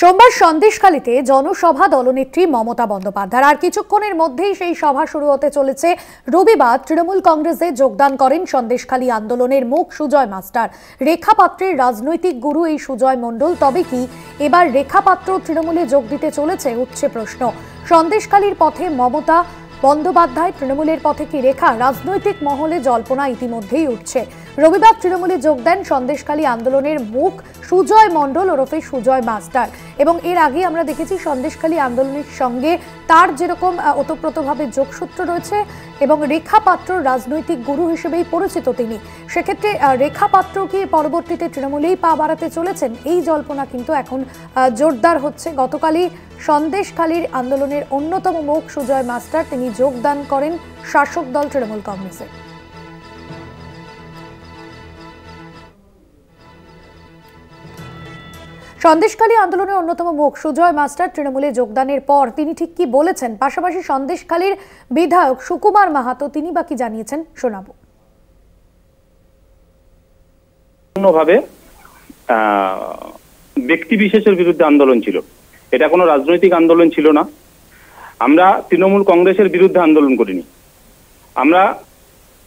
সোমবার সন্দেশখালীতে জনসভা দলনেত্রী মমতা বন্দ্যোপাধ্যায় আর কিছুক্ষণের মধ্যেই সেই সভা শুরু হতে চলেছে। রবিবার তৃণমূল কংগ্রেসে যোগদান করেন সন্দেশখালী আন্দোলনের মুখ সুজয় মাস্টার। রেখা পাত্রের রাজনৈতিক গুরু এই সুজয় মণ্ডল, তবে কি এবার রেখা পাত্র তৃণমূলে যোগ দিতে চলেছে, উঠছে প্রশ্ন। সন্দেশখালীর পথে মমতা বন্দ্যোপাধ্যায়, তৃণমূলের পথে কি রেখা? রাজনৈতিক মহলে জল্পনা ইতিমধ্যেই উঠছে। রবিবার তৃণমূলে যোগ দেন সন্দেশখালী আন্দোলনের মুখ সুজয় মণ্ডল ওরফে সুজয় মাস্টার। এবং এর আগে আমরা দেখেছি সন্দেশখালী আন্দোলনের সঙ্গে তার যেরকম ওতপ্রোতভাবে যোগসূত্র রয়েছে এবং রেখা পাত্র রাজনৈতিক গুরু হিসেবেই পরিচিত তিনি। সেক্ষেত্রে রেখা পাত্র কি পরবর্তীতে তৃণমূলেই পা বাড়াতে চলেছেন, এই জল্পনা কিন্তু এখন জোরদার হচ্ছে। গতকালই সন্দেশখালীর আন্দোলনের অন্যতম মুখ সুজয় মাস্টার তিনি যোগদান করেন শাসক দল তৃণমূল কংগ্রেসে। সন্দেশখালী আন্দোলনের অন্যতম মুখ সুজয় মাস্টার তৃণমূলে যোগদানের পর তিনি ঠিক কি বলেছেন, পাশাপাশি সন্দেশখালীর বিধায়ক সুকুমার মাহাতো তিনি বা কি জানিয়েছেন, শোনাবো। ভাবে ব্যক্তি বিশেষের বিরুদ্ধে আন্দোলন ছিল, এটা কোনো রাজনৈতিক আন্দোলন ছিল না। আমরা তৃণমূল কংগ্রেসের বিরুদ্ধে আন্দোলন করিনি, আমরা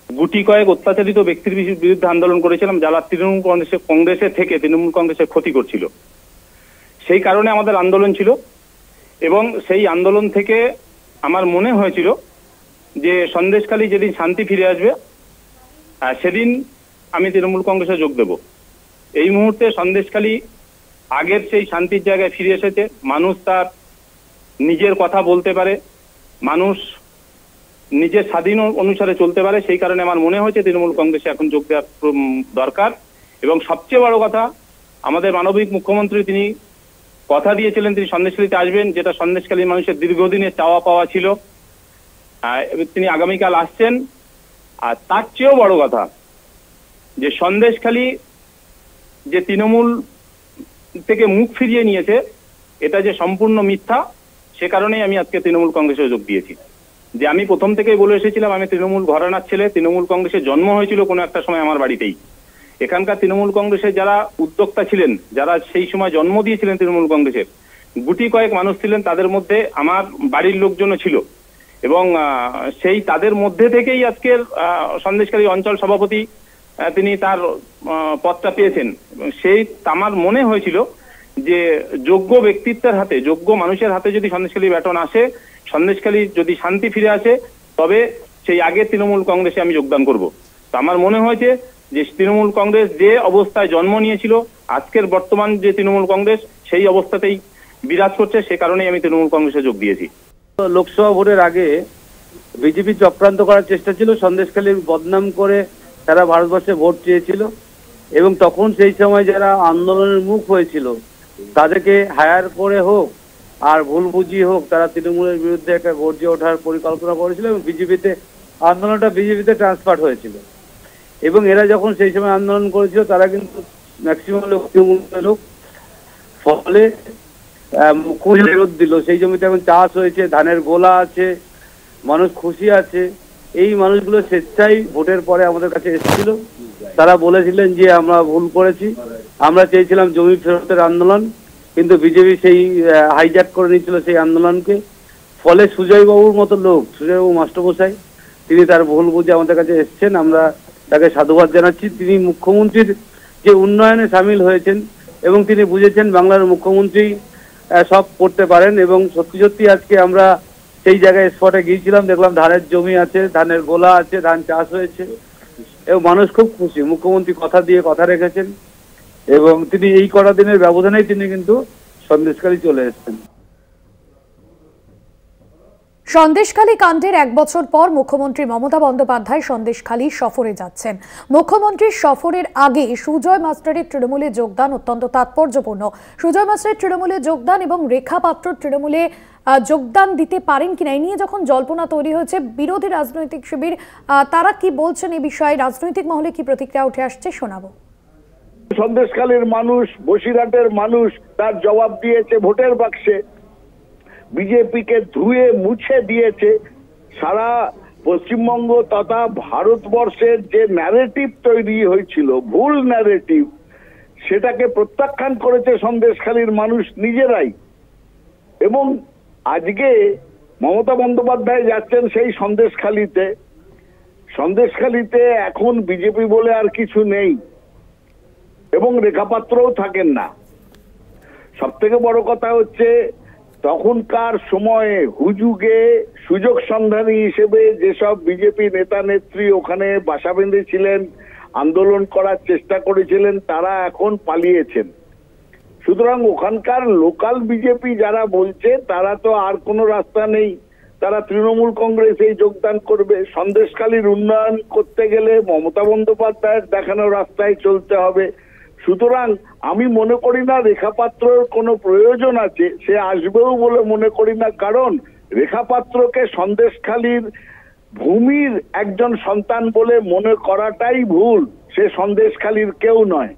গুটি কয়েক অত্যাচারিত ব্যক্তির বিরুদ্ধে আন্দোলন করেছিলাম যারা তৃণমূল কংগ্রেসের থেকে তৃণমূল কংগ্রেসের ক্ষতি করছিল। সেই কারণে আমাদের আন্দোলন ছিল এবং সেই আন্দোলন থেকে আমার মনে হয়েছিল যে সন্দেশখালী যেদিন শান্তি ফিরে আসবে সেদিন আমি তৃণমূল কংগ্রেসে যোগ দেব। এই মুহূর্তে সন্দেশখালী আগের সেই শান্তির জায়গায় ফিরে এসেছে, মানুষ তার নিজের কথা বলতে পারে, মানুষ নিজের স্বাধীন অনুসারে চলতে পারে। সেই কারণে আমার মনে হয়েছে তৃণমূল কংগ্রেসে এখন যোগ দেওয়ার দরকার। এবং সবচেয়ে বড় কথা, আমাদের মানবিক মুখ্যমন্ত্রী তিনি কথা দিয়েছিলেন তিনি সন্দেশখালীতে আসবেন, যেটা সন্দেশখালীর মানুষের দীর্ঘদিনের চাওয়া পাওয়া ছিল। তিনি আগামীকাল আসছেন। আর তার চেয়েও বড় কথা যে সন্দেশখালী যে তৃণমূল থেকে মুখ ফিরিয়ে নিয়েছে এটা যে সম্পূর্ণ মিথ্যা, সে কারণেই আমি আজকে তৃণমূল কংগ্রেসে যোগ দিয়েছি। যে আমি প্রথম থেকেই বলে এসেছিলাম আমি তৃণমূল ঘরানার ছেলে, তৃণমূল কংগ্রেসের জন্ম হয়েছিল কোনো একটা সময় আমার বাড়িতেই। এখানকার তৃণমূল কংগ্রেসের যারা উদ্যোক্তা ছিলেন, যারা সেই সময় জন্ম দিয়েছিলেন তৃণমূল কংগ্রেসের, গুটি কয়েক মানুষ ছিলেন, তাদের মধ্যে আমার বাড়ির লোকজনও ছিল। এবং সেই তাদের মধ্যে থেকেই আজকের সন্দেশখালী অঞ্চল সভাপতি তিনি তার পদটা পেয়েছেন। সেই আমার মনে হয়েছিল যে যোগ্য ব্যক্তিত্বের হাতে, যোগ্য মানুষের হাতে যদি সন্দেশখালী ব্যাটন আসে, সন্দেশখালী যদি শান্তি ফিরে আসে, তবে সেই আগের তৃণমূল কংগ্রেসে আমি যোগদান করব। তো আমার মনে হয়েছে যে তৃণমূল কংগ্রেস যে অবস্থায় জন্ম নিয়েছিল, আজকের বর্তমান যে তৃণমূল কংগ্রেস সেই অবস্থাতেই বিরাজ করছে, সে কারণেই আমি তৃণমূল কংগ্রেসে যোগ দিয়েছি। লোকসভা ভোটের আগে বিজেপি চক্রান্ত করার চেষ্টা ছিল, সন্দেশখালীর বদনাম করে সারা ভারতবর্ষে ভোট চেয়েছিল এবং তখন সেই সময় যারা আন্দোলনের মুখ হয়েছিল তাদেরকে হায়ার করে হোক আর ভুল বুঝিয়ে হোক, তারা তৃণমূলের বিরুদ্ধে একটা গর্জে ওঠার পরিকল্পনা করেছিল এবং আন্দোলনটা বিজেপিতে ট্রান্সফার হয়েছিল। এবং এরা যখন সেই সময় আন্দোলন করেছিল তারা কিন্তু ম্যাক্সিমাম লোক তৃণমূলের লোক, ফলে ফেরত দিল। সেই জমিতে এখন চাষ হয়েছে, ধানের গোলা আছে, মানুষ খুশি আছে। এই মানুষগুলো স্বেচ্ছায় ভোটের পরে আমাদের কাছে এসেছিল, তারা বলেছিলেন যে আমরা ভুল করেছি, আমরা চেয়েছিলাম জমি ফেরতের আন্দোলন, কিন্তু বিজেপি সেই হাইজ্যাক করে নিয়েছিল সেই আন্দোলনকে। ফলে সুজয়বাবুর মতো লোক, সুজয়বাবু মাস্টারমশাই, তিনি তার ভুল বুঝে আমাদের কাছে এসছেন, আমরা তাকে সাধুবাদ জানাচ্ছি। তিনি মুখ্যমন্ত্রীর যে উন্নয়নে সামিল হয়েছেন এবং তিনি বুঝেছেন বাংলার মুখ্যমন্ত্রী সব করতে পারেন। এবং সত্যি সত্যি আজকে আমরা সেই জায়গায় স্পটে গিয়েছিলাম, দেখলাম ধানের জমি আছে, ধানের গোলা আছে, ধান চাষ হয়েছে এবং মানুষ খুব খুশি। মুখ্যমন্ত্রী কথা দিয়ে কথা রেখেছেন এবং তিনি এই কটা দিনের ব্যবধানেই তিনি কিন্তু সন্দেশখালী চলে এসেছেন। সন্দেশখালী কাণ্ডের 1 বছর পর মুখ্যমন্ত্রী মমতা বন্দ্যোপাধ্যায় সন্দেশখালী সফরে যাচ্ছেন। মুখ্যমন্ত্রীর সফরের আগে সুজয় মাস্টারের তৃণমূলে যোগদান অত্যন্ত তাৎপর্যপূর্ণ। সুজয় মাস্টারের তৃণমূলে যোগদান এবং রেখা পাত্র তৃণমূলে যোগদান দিতে পারেন কিনা এই নিয়ে যখন জল্পনা তৈরি হয়েছে, বিরোধী রাজনৈতিক শিবির তারা কি বলছেন এই বিষয়ে, রাজনৈতিক মহলে কি প্রতিক্রিয়া উঠে আসছে, শোনাবো। সন্দেশখালীর মানুষ, বসিরহাটের মানুষ তার জবাব দিয়েছে ভোটের বাক্সে, বিজেপিকে ধুয়ে মুছে দিয়েছে। সারা পশ্চিমবঙ্গ তথা ভারতবর্ষের যে ন্যারেটিভ তৈরি হয়েছিল, ভুল ন্যারেটিভ, সেটাকে প্রত্যাখ্যান করেছে সন্দেশখালীর মানুষ নিজেরাই। এবং আজকে মমতা বন্দ্যোপাধ্যায় যাচ্ছেন সেই সন্দেশখালীতে এখন বিজেপি বলে আর কিছু নেই এবং রেখাপাত্রও থাকেন না। সব থেকে বড় কথা হচ্ছে তখনকার সময়ে হুজুগে সুযোগ সন্ধানী হিসেবে যেসব বিজেপি নেতা নেত্রী ওখানে বাসা বেঁধেছিলেন, আন্দোলন করার চেষ্টা করেছিলেন, তারা এখন পালিয়েছেন। সুতরাং ওখানকার লোকাল বিজেপি যারা বলছে তারা তো আর কোনো রাস্তা নেই, তারা তৃণমূল কংগ্রেসে যোগদান করবে। সন্দেশখালীর উন্নয়ন করতে গেলে মমতা বন্দ্যোপাধ্যায়ের দেখানো রাস্তায় চলতে হবে। সুতরাং আমি মনে করি না রেখাপাত্রর কোনো প্রয়োজন আছে, সে আসবেও বলে মনে করি না, কারণ রেখাপাত্রকে সন্দেশখালীর ভূমির একজন সন্তান বলে মনে করাটাই ভুল। সে সন্দেশখালীর কেউ নয়।